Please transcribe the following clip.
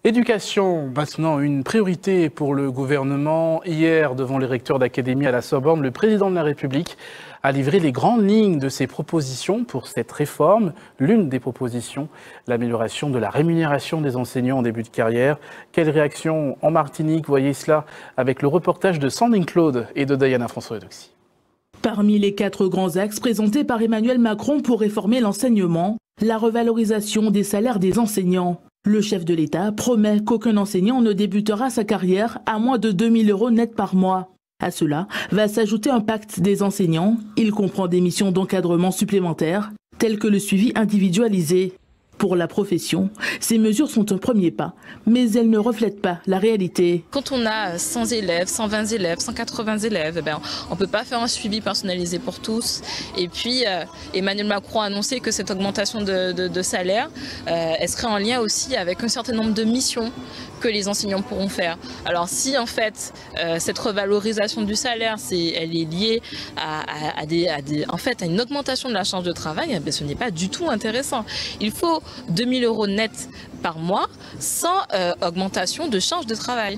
Éducation, maintenant une priorité pour le gouvernement. Hier, devant les recteurs d'académie à la Sorbonne, le président de la République a livré les grandes lignes de ses propositions pour cette réforme. L'une des propositions, l'amélioration de la rémunération des enseignants en début de carrière. Quelle réaction en Martinique? Voyez cela avec le reportage de Sandrine Claude et de Diana François-Eudoxie. Parmi les 4 grands axes présentés par Emmanuel Macron pour réformer l'enseignement, la revalorisation des salaires des enseignants. Le chef de l'État promet qu'aucun enseignant ne débutera sa carrière à moins de 2 000 € net par mois. À cela va s'ajouter un pacte des enseignants. Il comprend des missions d'encadrement supplémentaires, telles que le suivi individualisé. Pour la profession, ces mesures sont un premier pas, mais elles ne reflètent pas la réalité. Quand on a 100 élèves, 120 élèves, 180 élèves, on ne peut pas faire un suivi personnalisé pour tous. Et puis, Emmanuel Macron a annoncé que cette augmentation de salaire, elle serait en lien aussi avec un certain nombre de missions que les enseignants pourront faire. Alors si en fait cette revalorisation du salaire, elle est liée à une augmentation de la charge de travail, ce n'est pas du tout intéressant. Il faut 2 000 € net par mois sans augmentation de charge de travail.